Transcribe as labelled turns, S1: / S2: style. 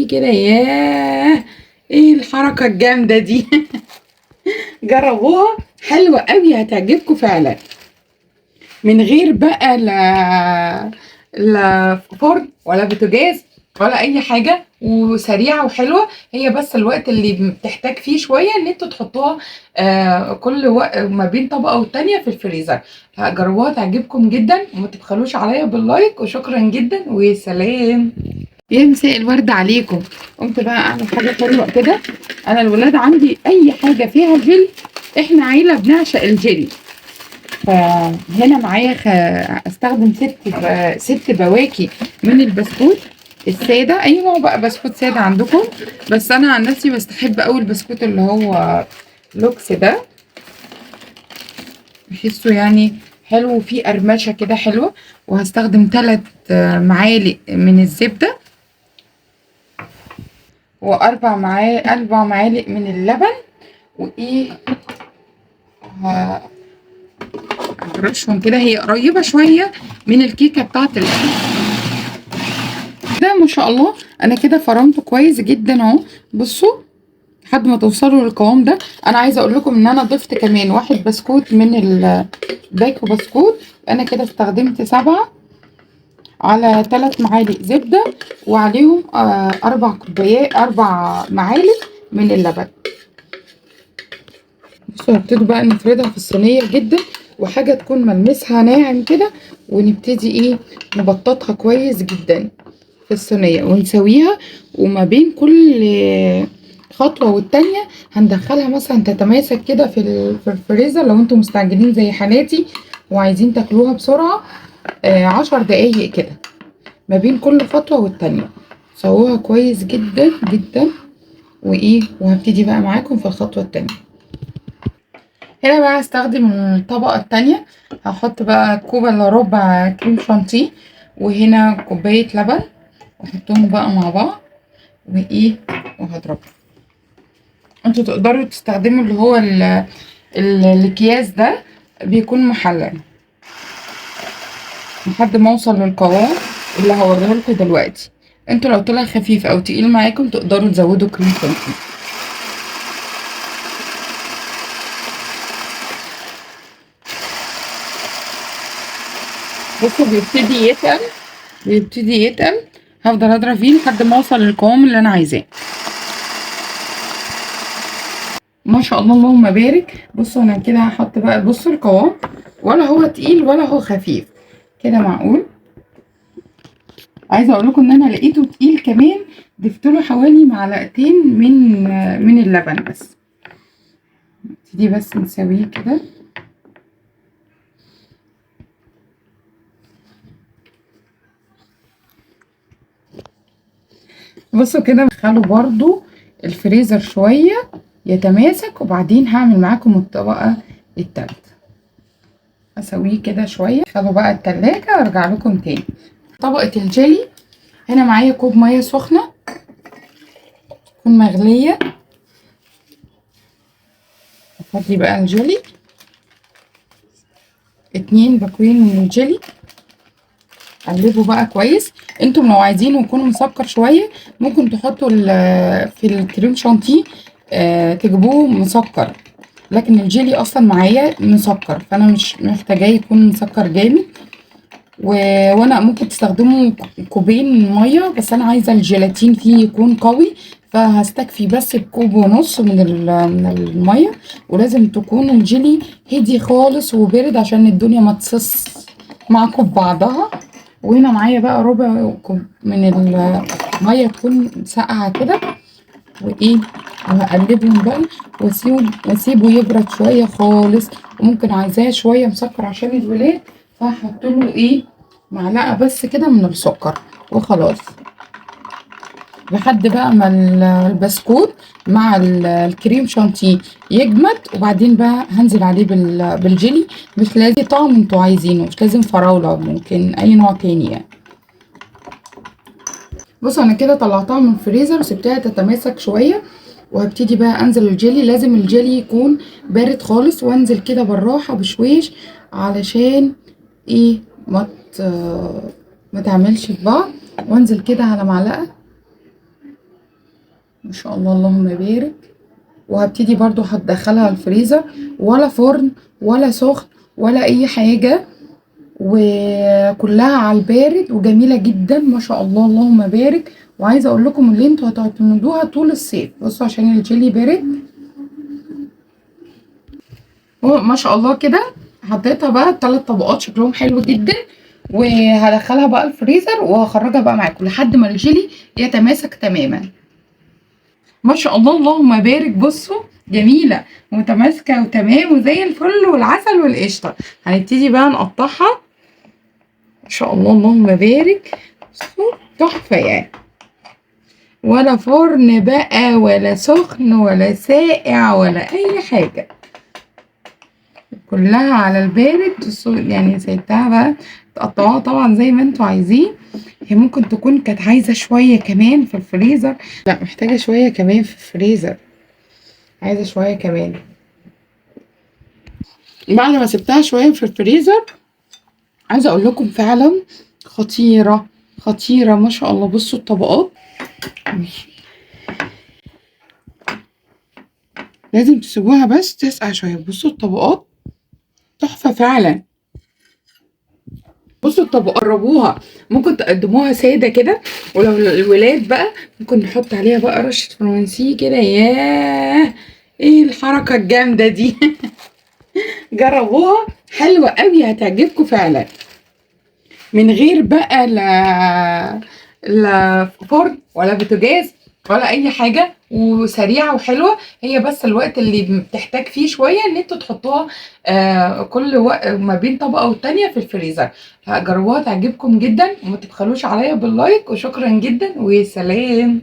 S1: فيه كده. ياه، ايه الحركة الجامدة دي! جربوها، حلوة قوي، هتعجبكم فعلا. من غير بقى لا فرن ولا بوتاجاز ولا اي حاجه، وسريعه وحلوه. هي بس الوقت اللي بتحتاج فيه شويه ان انتوا تحطوها كل وقت ما بين طبقه والتانيه في الفريزر. جربوها تعجبكم جدا، وما تبخلوش عليا باللايك، وشكرا جدا وسلام. يا مساء الورد عليكم. قمت بقى اعمل حاجه حلوه كده. انا الولاد عندي اي حاجه فيها جيلي، احنا عيله بنعشق الجيلي. فهنا معايا استخدم ست بواكي من البسكوت الساده، اي نوع بقى بسكوت ساده عندكم. بس انا عن نفسي بستحب قوي البسكوت اللي هو لوكس ده، بحسه يعني حلو وفيه قرمشه كده حلوه. وهستخدم 3 معالق من الزبده، اربع معالق من اللبن. وايه، هرشهم كده. هي قريبه شويه من الكيكه بتاعت ده. ما شاء الله، انا كده فرمته كويس جدا اهو. بصوا لحد ما توصلوا للقوام ده. انا عايزه اقول لكم ان انا ضفت كمان 1 بسكوت من الباكو بسكوت. انا كده استخدمت 7 على 3 معالق زبده، وعليهم 4 معالق من اللبن. بصوا هبتدوا بقى نفردها في الصينيه جدا، وحاجه تكون ملمسها ناعم كده، ونبتدي ايه، نبططها كويس جدا في الصينية ونسويها. وما بين كل خطوة والتانية هندخلها مثلا تتماسك كده في الفريزر، لو انتم مستعجلين زي حالاتي وعايزين تاكلوها بسرعة. 10 دقايق كده ما بين كل خطوة والتانية. سووها كويس جدا جدا. وايه، وهبتدي بقى معاكم في الخطوة التانية. هنا بقى هستخدم الطبقة التانية. هحط بقى كوب الا ربع كريم شانتيه، وهنا كوباية لبن، واحطهم بقى مع بعض وايه، وهضربهم. انتوا تقدروا تستخدموا اللي هو الاكياس ده، بيكون محلل لحد ما اوصل للقوام اللي هوريه لكم دلوقتي. انتوا لو طلع خفيف او تقيل معاكم تقدروا تزودوا كريم شانتيه. بصوا بيبتدي يتقل. هفضل اضرب فيه لحد ما اوصل للقوام اللي انا عايزاه. ما شاء الله، اللهم بارك. بصوا انا كده هحط بقى، بصوا القوام ولا هو تقيل ولا هو خفيف، كده معقول. عايزه اقول لكم ان انا لقيته تقيل كمان، ضفت له حوالي معلقتين من اللبن بس. نبتدي بس نسويه كده. بصوا كده، ندخله برضو الفريزر شويه يتماسك، وبعدين هعمل معاكم الطبقه التالتة. اسويه كده شويه، ادخله بقى التلاجة وارجع لكم تاني. طبقه الجيلي، هنا معايا كوب ميه سخنه تكون مغليه. افضي بقى الجيلي، 2 باكوين من الجيلي. قلبوا بقى كويس. انتم لو عايزينه يكون مسكر شويه ممكن تحطوا في الكريم شانتيه تجيبوه مسكر، لكن الجيلي اصلا معايا مسكر، فانا مش محتاجاه يكون مسكر جامد. وانا ممكن تستخدموا كوبين ميه، بس انا عايزه الجيلاتين فيه يكون قوي، فهستكفي بس بكوب ونص من الميه. ولازم تكون الجيلي هدي خالص وبارد عشان الدنيا ما تصص معاكم ببعضها. وهنا معايا بقى ربع كوب من الميه تكون ساقعه كده. وايه، وهقلبهم بقى واسيبه يبرد شويه خالص. وممكن عايزاه شويه مسكر عشان الولاد، فهحط له ايه، معلقه بس كده من السكر وخلاص، لحد بقى ما البسكوت مع الكريم شانتيه يجمد. وبعدين بقى هنزل عليه بالجيلي. مش لازم طعم انتوا عايزينه، مش لازم فراولة، ممكن اي نوع تاني يعني. بصوا انا كده طلعتها من الفريزر وسبتها تتماسك شوية، وهبتدي بقى انزل الجيلي. لازم الجيلي يكون بارد خالص، وانزل كده بالراحة بشويش علشان ايه، ما تعملش في بعض. وانزل كده على معلقة ما شاء الله اللهم بارك. وهبتدي برضو هتدخلها الفريزر، ولا فرن ولا سخن ولا اي حاجة، وكلها على البارد وجميلة جدا ما شاء الله اللهم بارك. وعايزة اقول لكم اللي انتوا هتعتمدوها طول الصيف. بصوا عشان الجيلي بارد ما شاء الله كده. حطيتها بقى 3 طبقات شكلهم حلو جدا، وهدخلها بقى الفريزر وهخرجها بقى معاكم لحد ما الجيلي يتماسك تماما. ما شاء الله اللهم بارك. بصوا جميلة متماسكة وتمام وزي الفل والعسل والقشطة. هنبتدي بقى نقطعها ما شاء الله اللهم بارك. بصوا تحفة يعني، ولا فرن بقى ولا سخن ولا ساقع ولا أي حاجة، كلها على البارد. يعني سيبتها بقى تقطعوها طبعا زي ما انتوا عايزين. هي ممكن تكون كانت عايزة شوية كمان في الفريزر، لا محتاجة شوية كمان في الفريزر، عايزة شوية كمان. بعد ما سبتها شوية في الفريزر عايزة اقول لكم فعلا خطيرة خطيرة ما شاء الله. بصوا الطبقات لازم تسيبوها بس تسقع شوية. بصوا الطبقات تحفة فعلا. بصوا الطبقات قربوها، ممكن تقدموها سادة كده، ولو الولاد بقى ممكن نحط عليها بقى رشة فرنسي كده. ياه ايه الحركة الجامدة دي جربوها حلوة قوي هتعجبكم فعلا، من غير بقى لا فرن ولا بوتاجاز ولا اي حاجه، وسريعه وحلوه. هي بس الوقت اللي بتحتاج فيه شويه ان انتوا تحطوها كل وقت ما بين طبقه والتانيه في الفريزر. جربوها تعجبكم جدا، وما تبخلوش عليا باللايك، وشكرا جدا وسلام.